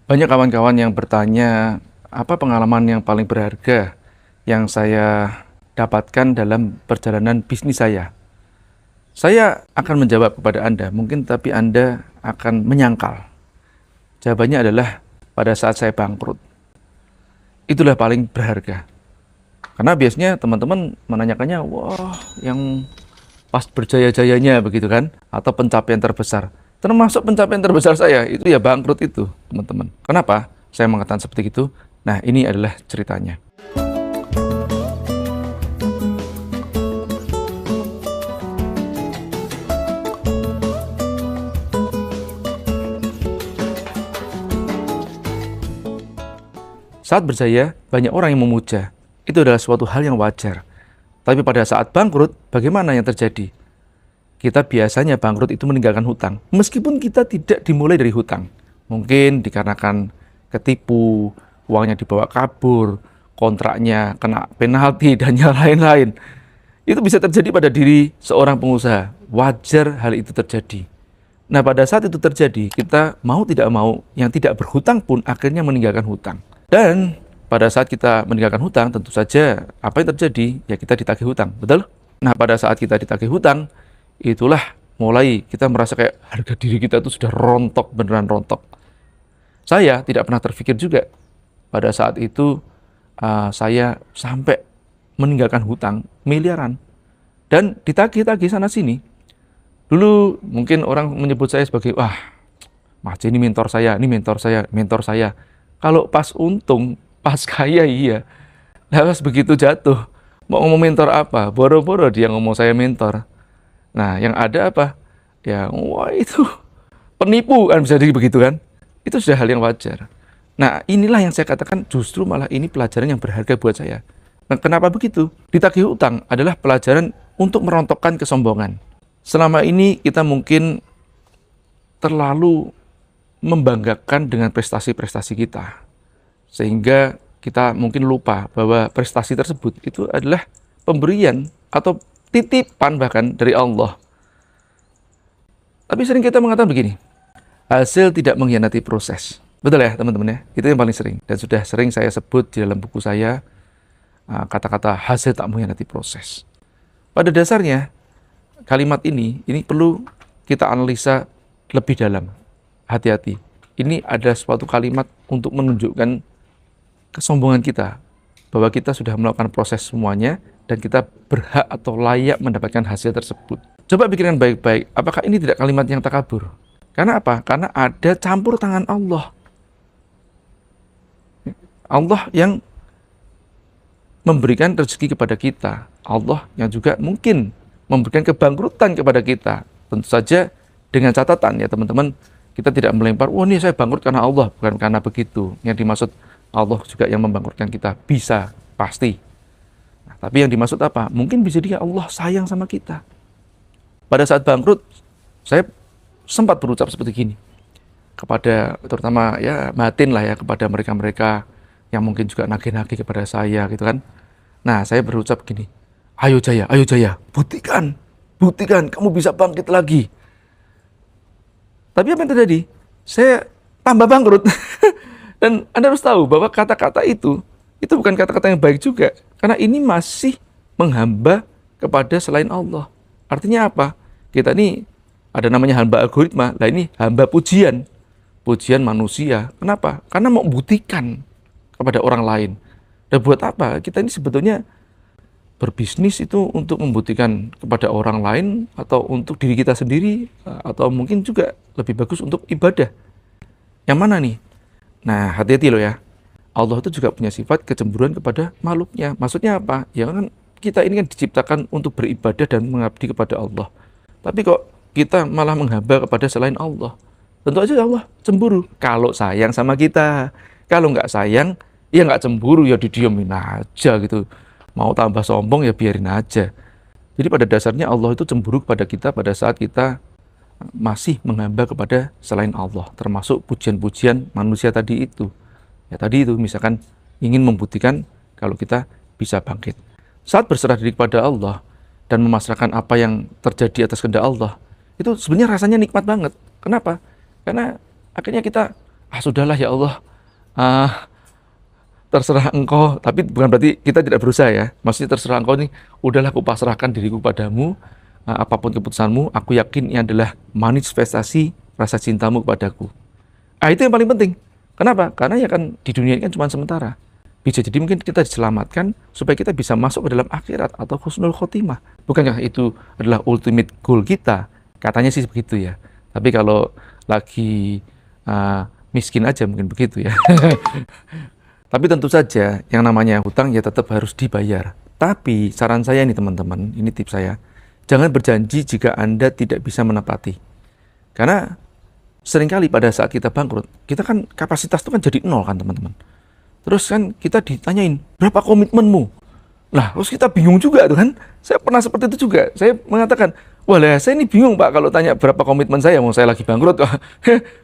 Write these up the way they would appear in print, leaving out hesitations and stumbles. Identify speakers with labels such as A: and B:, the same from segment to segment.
A: Banyak kawan-kawan yang bertanya, apa pengalaman yang paling berharga yang saya dapatkan dalam perjalanan bisnis saya? Saya akan menjawab kepada Anda, mungkin tapi Anda akan menyangkal. Jawabannya adalah pada saat saya bangkrut. Itulah paling berharga. Karena biasanya teman-teman menanyakannya, wah yang pas berjaya-jayanya begitu kan? Atau pencapaian terbesar. Termasuk pencapaian terbesar saya, itu ya bangkrut itu teman-teman. Kenapa saya mengatakan seperti itu? Nah, ini adalah ceritanya. Saat berjaya, banyak orang yang memuja. Itu adalah suatu hal yang wajar. Tapi pada saat bangkrut, bagaimana yang terjadi? Kita biasanya bangkrut itu meninggalkan hutang. Meskipun kita tidak dimulai dari hutang. Mungkin dikarenakan ketipu, uangnya dibawa kabur, kontraknya kena penalti, dan yang lain-lain. Itu bisa terjadi pada diri seorang pengusaha. Wajar hal itu terjadi. Nah, pada saat itu terjadi, kita mau tidak mau, yang tidak berhutang pun akhirnya meninggalkan hutang. Dan pada saat kita meninggalkan hutang, tentu saja apa yang terjadi? Ya kita ditagih hutang, betul? Nah, pada saat kita ditagih hutang, itulah mulai kita merasa kayak harga diri kita itu sudah rontok, beneran rontok. Saya tidak pernah terpikir juga pada saat itu saya sampai meninggalkan hutang miliaran dan ditagih-tagih sana sini. Dulu mungkin orang menyebut saya sebagai, wah, Mas ini mentor saya, ini mentor saya, mentor saya. Kalau pas untung, pas kaya iya. Nah, pas begitu jatuh, mau ngomong mentor apa? Boro-boro dia ngomong saya mentor. Nah, yang ada apa? Ya, wah itu penipu kan bisa jadi begitu kan? Itu sudah hal yang wajar. Nah, inilah yang saya katakan justru malah ini pelajaran yang berharga buat saya. Nah, kenapa begitu? Ditagih utang adalah pelajaran untuk merontokkan kesombongan. Selama ini kita mungkin terlalu membanggakan dengan prestasi-prestasi kita. Sehingga kita mungkin lupa bahwa prestasi tersebut itu adalah pemberian atau titipan bahkan dari Allah. Tapi sering kita mengatakan begini, hasil tidak mengkhianati proses. Betul ya teman-teman ya? Itu yang paling sering. Dan sudah sering saya sebut di dalam buku saya, kata-kata hasil tak mengkhianati proses. Pada dasarnya, kalimat ini perlu kita analisa lebih dalam. Hati-hati. Ini ada suatu kalimat untuk menunjukkan kesombongan kita. Bahwa kita sudah melakukan proses semuanya dan kita berhak atau layak mendapatkan hasil tersebut. Coba pikirkan baik-baik, apakah ini tidak kalimat yang takabur? Karena apa? Karena ada campur tangan Allah. Allah yang memberikan rezeki kepada kita. Allah yang juga mungkin memberikan kebangkrutan kepada kita. Tentu saja dengan catatan ya teman-teman, kita tidak melempar, wah ini saya bangkrut karena Allah. Bukan karena begitu. Yang dimaksud Allah juga yang membangkrutkan kita. Bisa, pasti. Nah, tapi yang dimaksud apa? Mungkin bisa dia Allah sayang sama kita. Pada saat bangkrut, saya sempat berucap seperti gini. Kepada, terutama ya batin lah ya, kepada mereka-mereka yang mungkin juga nagih-nagih kepada saya gitu kan. Nah, saya berucap gini, ayo Jaya, buktikan, kamu bisa bangkit lagi. Tapi apa yang terjadi? Saya tambah bangkrut. Dan Anda harus tahu bahwa kata-kata itu bukan kata-kata yang baik juga. Karena ini masih menghamba kepada selain Allah. Artinya apa? Kita ini ada namanya hamba algoritma. Nah ini hamba pujian. Pujian manusia. Kenapa? Karena mau buktikan kepada orang lain. Dan buat apa? Kita ini sebetulnya berbisnis itu untuk membuktikan kepada orang lain atau untuk diri kita sendiri atau mungkin juga lebih bagus untuk ibadah. Yang mana nih? Nah, hati-hati loh ya. Allah itu juga punya sifat kecemburuan kepada makhluknya. Maksudnya apa? Ya kan kita ini kan diciptakan untuk beribadah dan mengabdi kepada Allah. Tapi kok kita malah menghamba kepada selain Allah? Tentu aja Allah cemburu. Kalau sayang sama kita. Kalau nggak sayang, ya nggak cemburu, ya didiemin aja gitu. Mau tambah sombong ya biarin aja. Jadi pada dasarnya Allah itu cemburu kepada kita pada saat kita masih menghamba kepada selain Allah. Termasuk pujian-pujian manusia tadi itu. Ya tadi itu misalkan ingin membuktikan kalau kita bisa bangkit. Saat berserah diri kepada Allah dan memasrahkan apa yang terjadi atas kehendak Allah, itu sebenarnya rasanya nikmat banget. Kenapa? Karena akhirnya kita sudahlah ya Allah, ah, terserah engkau. Tapi bukan berarti kita tidak berusaha ya. Maksudnya terserah engkau nih, udahlah aku pasrahkan diriku padamu, apapun keputusanmu, aku yakin ini adalah manifestasi rasa cintamu kepadaku. Itu yang paling penting. Kenapa? Karena ya kan di dunia ini kan cuma sementara. Bisa jadi mungkin kita diselamatkan supaya kita bisa masuk ke dalam akhirat atau husnul khotimah. Bukankah itu adalah ultimate goal kita? Katanya sih begitu ya. Tapi kalau lagi miskin aja mungkin begitu ya. Tapi tentu saja yang namanya hutang ya tetap harus dibayar. Tapi saran saya nih teman-teman, ini tips saya, jangan berjanji jika Anda tidak bisa menepati. Karena seringkali pada saat kita bangkrut, kita kan kapasitas itu kan jadi nol kan teman-teman. Terus kan kita ditanyain, berapa komitmenmu? Lah, terus kita bingung juga tuh kan. Saya pernah seperti itu juga. Saya mengatakan, wah lah, saya ini bingung Pak kalau tanya berapa komitmen saya, mau saya lagi bangkrut.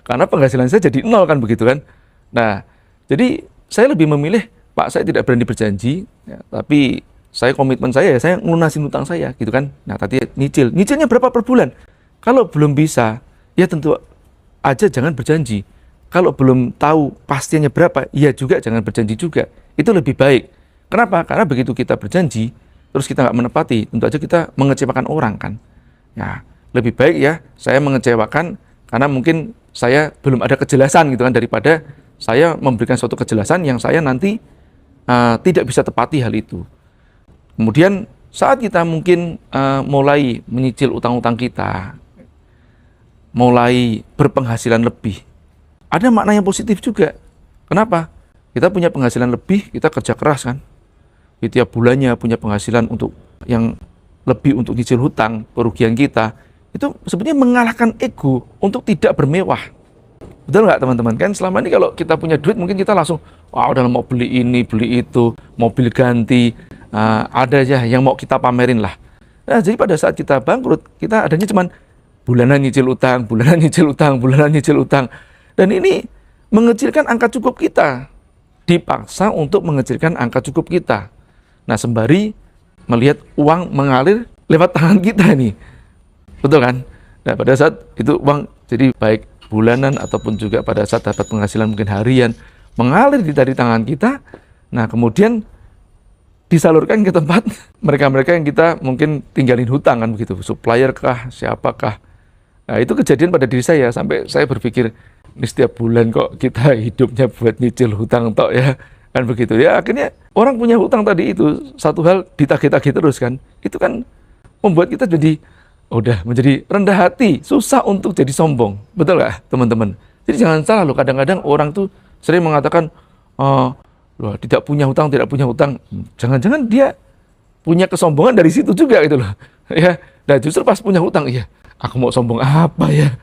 A: Karena penghasilan saya jadi nol kan begitu kan. Nah, jadi saya lebih memilih, Pak saya tidak berani berjanji, ya, tapi saya komitmen saya ngelunasin hutang saya gitu kan. Nah tadi nyicilnya berapa per bulan? Kalau belum bisa, ya tentu aja jangan berjanji. Kalau belum tahu pastinya berapa, ya juga jangan berjanji juga. Itu lebih baik. Kenapa? Karena begitu kita berjanji, terus kita nggak menepati, tentu aja kita mengecewakan orang kan. Ya, lebih baik ya saya mengecewakan karena mungkin saya belum ada kejelasan gitu kan, daripada saya memberikan suatu kejelasan yang saya nanti tidak bisa tepati hal itu. Kemudian saat kita mungkin mulai menyicil utang-utang kita, mulai berpenghasilan lebih, ada makna yang positif juga. Kenapa? Kita punya penghasilan lebih, kita kerja keras kan. Di tiap bulannya punya penghasilan untuk yang lebih untuk nyicil hutang, kerugian kita. Itu sebenarnya mengalahkan ego untuk tidak bermewah. Betul nggak teman-teman? Kan selama ini kalau kita punya duit mungkin kita langsung, wah udah mau beli ini, beli itu, mobil ganti, ada aja yang mau kita pamerin lah. Nah, jadi pada saat kita bangkrut, kita adanya cuman bulanan nyicil utang, bulanan nyicil utang, bulanan nyicil utang. Dan ini mengecilkan angka cukup kita. Dipaksa untuk mengecilkan angka cukup kita. Nah, sembari melihat uang mengalir lewat tangan kita nih. Betul kan? Nah, pada saat itu uang jadi baik bulanan ataupun juga pada saat dapat penghasilan mungkin harian mengalir dari tangan kita. Nah, kemudian disalurkan ke tempat mereka-mereka yang kita mungkin tinggalin hutang kan begitu. Supplier kah, siapakah. Nah, itu kejadian pada diri saya sampai saya berpikir, ini setiap bulan kok kita hidupnya buat nyicil hutang tok ya, kan begitu ya. Akhirnya orang punya hutang tadi itu satu hal ditagih-tagih terus kan, itu kan membuat kita jadi udah menjadi rendah hati, susah untuk jadi sombong, betul nggak teman-teman? Jadi jangan salah loh, kadang-kadang orang tuh sering mengatakan loh, tidak punya hutang, tidak punya hutang. Jangan-jangan dia punya kesombongan dari situ juga gitu loh ya. Nah justru pas punya hutang, iya aku mau sombong apa ya.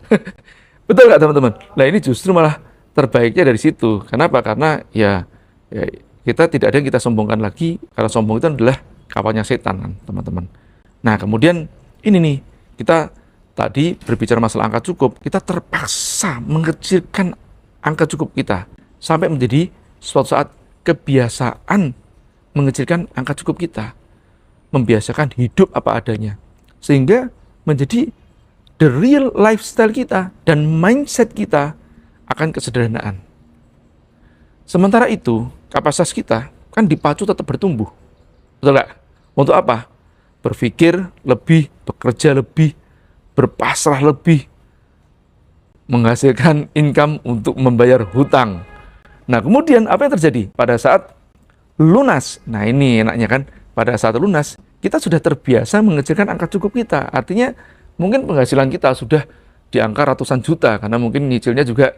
A: Betul nggak teman-teman? Nah ini justru malah terbaiknya dari situ. Kenapa? Karena ya kita tidak ada yang kita sombongkan lagi. Karena sombong itu adalah kawannya setan kan teman-teman. Nah kemudian ini nih, kita tadi berbicara masalah angka cukup. Kita terpaksa mengecilkan angka cukup kita. Sampai menjadi suatu saat kebiasaan mengecilkan angka cukup kita. Membiasakan hidup apa adanya. Sehingga menjadi the real lifestyle kita dan mindset kita akan kesederhanaan. Sementara itu, kapasitas kita kan dipacu tetap bertumbuh. Betul nggak? Untuk apa? Berpikir lebih, bekerja lebih, berpasrah lebih, menghasilkan income untuk membayar hutang. Nah, kemudian apa yang terjadi? Pada saat lunas, nah ini enaknya kan, pada saat lunas, kita sudah terbiasa mengecilkan angka cukup kita. Artinya, mungkin penghasilan kita sudah di angka ratusan juta, karena mungkin nyicilnya juga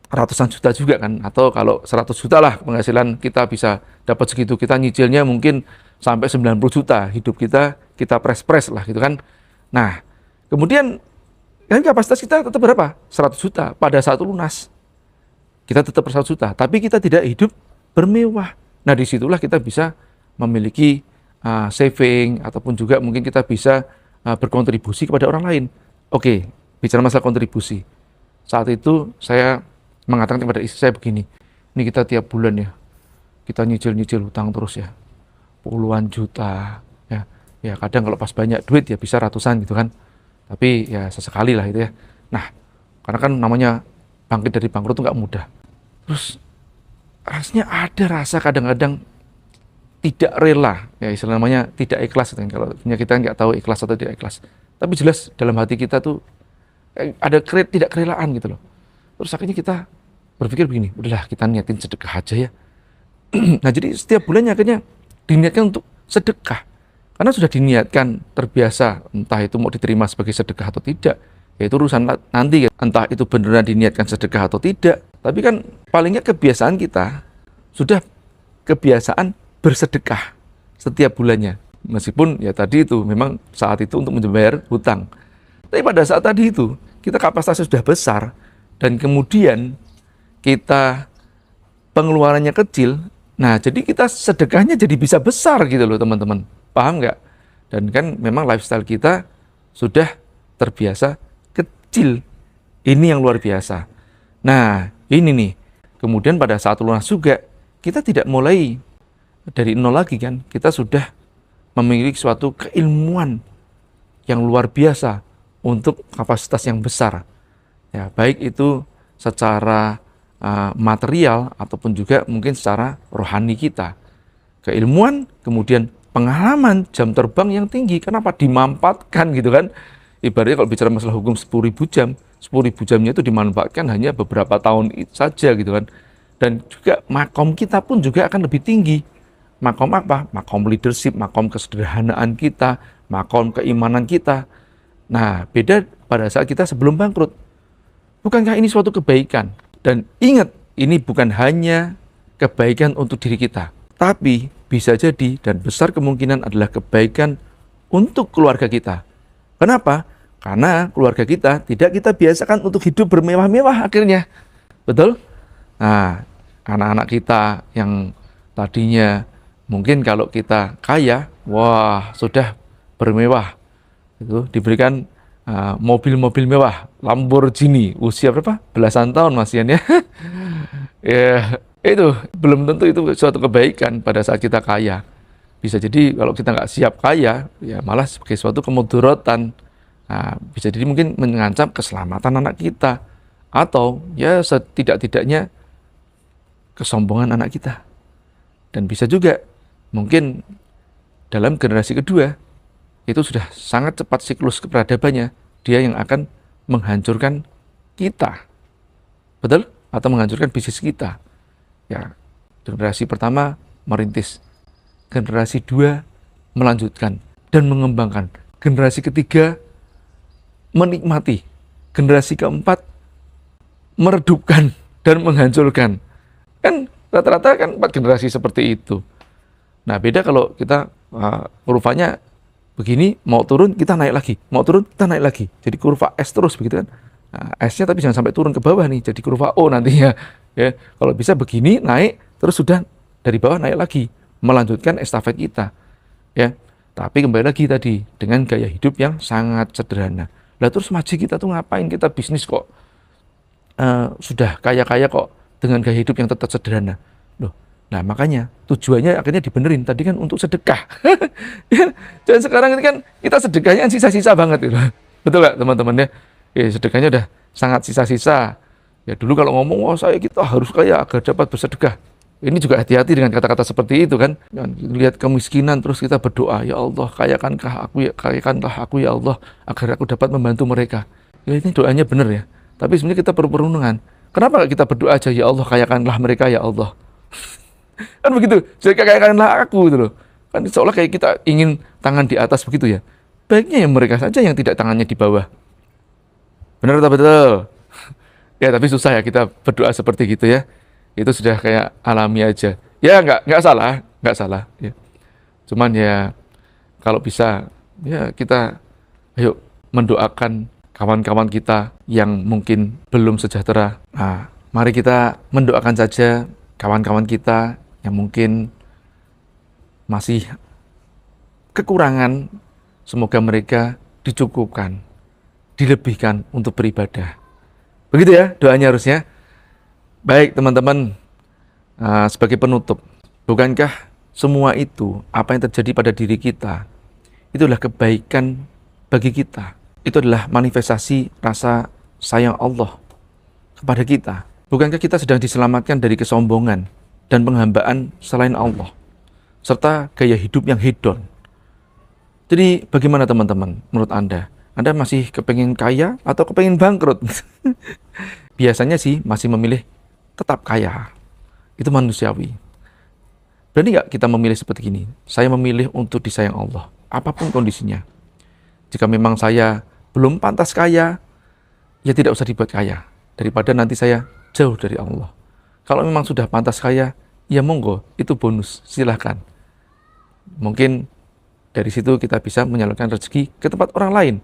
A: ratusan juta juga kan. Atau kalau 100 juta lah penghasilan kita bisa dapat segitu, kita nyicilnya mungkin sampai 90 juta. Hidup kita pres-pres lah gitu kan. Nah, kemudian kan kapasitas kita tetap berapa? 100 juta pada saat lunas. Kita tetap 100 juta, tapi kita tidak hidup bermewah. Nah, disitulah kita bisa memiliki saving, ataupun juga mungkin kita bisa berkontribusi kepada orang lain. Oke, bicara masalah kontribusi. Saat itu saya mengatakan kepada istri saya begini, ini kita tiap bulan ya, kita nyicil-nyicil hutang terus ya, puluhan juta, ya kadang kalau pas banyak duit ya bisa ratusan gitu kan, tapi ya sesekali lah itu ya. Nah, karena kan namanya bangkit dari bangkrut itu nggak mudah. Terus rasanya ada rasa kadang-kadang tidak rela, ya istilah namanya tidak ikhlas kan. Kalau punya kita nggak tahu ikhlas atau tidak ikhlas. Tapi jelas dalam hati kita tuh ada tidak kerelaan gitu loh. Terus akhirnya kita berpikir begini, udahlah kita niatin sedekah aja ya. Nah jadi setiap bulannya akhirnya diniatkan untuk sedekah. Karena sudah diniatkan terbiasa, entah itu mau diterima sebagai sedekah atau tidak. Ya itu urusan nanti ya. Entah itu beneran diniatkan sedekah atau tidak. Tapi kan palingnya kebiasaan kita sudah kebiasaan bersedekah setiap bulannya. Meskipun ya tadi itu memang saat itu untuk membayar hutang. Tapi pada saat tadi itu kita kapasitasnya sudah besar dan kemudian kita pengeluarannya kecil. Nah jadi kita sedekahnya jadi bisa besar gitu loh teman-teman. Paham nggak? Dan kan memang lifestyle kita sudah terbiasa kecil. Ini yang luar biasa. Nah ini nih. Kemudian pada saat lunas juga kita tidak mulai dari nol lagi kan, kita sudah memiliki suatu keilmuan yang luar biasa untuk kapasitas yang besar. Ya, baik itu secara material ataupun juga mungkin secara rohani kita. Keilmuan, kemudian pengalaman, jam terbang yang tinggi. Kenapa dimanfaatkan gitu kan? Ibaratnya kalau bicara masalah hukum 10.000 jam, 10.000 jamnya itu dimanfaatkan hanya beberapa tahun saja gitu kan. Dan juga makom kita pun juga akan lebih tinggi. Makom apa? Makom leadership, makom kesederhanaan kita, makom keimanan kita. Nah, beda pada saat kita sebelum bangkrut. Bukankah ini suatu kebaikan? Dan ingat, ini bukan hanya kebaikan untuk diri kita, tapi bisa jadi dan besar kemungkinan adalah kebaikan untuk keluarga kita. Kenapa? Karena keluarga kita tidak kita biasakan untuk hidup bermewah-mewah akhirnya. Betul? Nah, anak-anak kita yang tadinya mungkin kalau kita kaya, wah sudah bermewah, itu diberikan mobil-mobil mewah, Lamborghini, usia berapa? Belasan tahun Mas Ian ya. Ya, itu belum tentu itu suatu kebaikan pada saat kita kaya. Bisa jadi kalau kita nggak siap kaya, ya malah sebagai suatu kemudorotan. Nah, bisa jadi mungkin mengancam keselamatan anak kita, atau ya setidak-tidaknya kesombongan anak kita. Dan bisa juga mungkin dalam generasi kedua itu sudah sangat cepat siklus keperadabannya, dia yang akan menghancurkan kita, betul? Atau menghancurkan bisnis kita. Ya, generasi pertama merintis, generasi dua melanjutkan dan mengembangkan, generasi ketiga menikmati, generasi keempat meredupkan dan menghancurkan. Kan rata-rata kan 4 generasi seperti itu. Nah beda kalau kita kurvanya begini, mau turun kita naik lagi, mau turun kita naik lagi. Jadi kurva S terus begitu kan. Nah, S-nya tapi jangan sampai turun ke bawah nih, jadi kurva O nantinya. Ya, kalau bisa begini naik terus sudah dari bawah naik lagi, melanjutkan estafet kita. Ya, tapi kembali lagi tadi dengan gaya hidup yang sangat sederhana. Lah terus maji kita tuh ngapain, kita bisnis kok sudah kaya-kaya kok dengan gaya hidup yang tetap sederhana. Loh, nah makanya tujuannya akhirnya dibenerin tadi kan untuk sedekah. Dan sekarang ini kan kita sedekahnya sisa-sisa banget gitu. Betul nggak teman-teman ya? Sedekahnya udah sangat sisa-sisa. Ya dulu kalau ngomong, wah saya kita harus kaya agar dapat bersedekah. Ini juga hati-hati dengan kata-kata seperti itu kan. Lihat kemiskinan terus kita berdoa, ya Allah kayakanlah aku ya Allah agar aku dapat membantu mereka. Ya ini doanya benar ya. Tapi sebenarnya kita perlu perenungan. Kenapa kita berdoa aja, ya Allah kayakanlah mereka ya Allah. Kan begitu, jadi kayakanlah aku gitu loh. Kan seolah kayak kita ingin tangan di atas begitu ya. Baiknya yang mereka saja yang tidak tangannya di bawah. Benar atau betul? Ya tapi susah ya kita berdoa seperti gitu ya. Itu sudah kayak alami aja. Ya nggak salah. Ya. Cuman ya kalau bisa ya kita ayo mendoakan kawan-kawan kita yang mungkin belum sejahtera. Nah, mari kita mendoakan saja kawan-kawan kita yang mungkin masih kekurangan. Semoga mereka dicukupkan, dilebihkan untuk beribadah. Begitu ya doanya harusnya. Baik teman-teman, sebagai penutup, bukankah semua itu, apa yang terjadi pada diri kita, itulah kebaikan bagi kita. Itu adalah manifestasi rasa sayang Allah kepada kita? Bukankah kita sedang diselamatkan dari kesombongan dan penghambaan selain Allah, serta gaya hidup yang hedon? Jadi bagaimana teman-teman menurut Anda? Anda masih kepengen kaya atau kepengen bangkrut? Biasanya sih masih memilih tetap kaya. Itu manusiawi. Berani nggak kita memilih seperti ini? Saya memilih untuk disayang Allah, apapun kondisinya. Jika memang saya belum pantas kaya, ya tidak usah dibuat kaya. Daripada nanti saya jauh dari Allah. Kalau memang sudah pantas kaya, ya monggo, itu bonus, silahkan. Mungkin dari situ kita bisa menyalurkan rezeki ke tempat orang lain.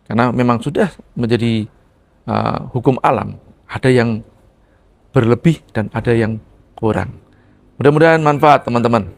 A: Karena memang sudah menjadi hukum alam. Ada yang berlebih dan ada yang kurang. Mudah-mudahan manfaat teman-teman.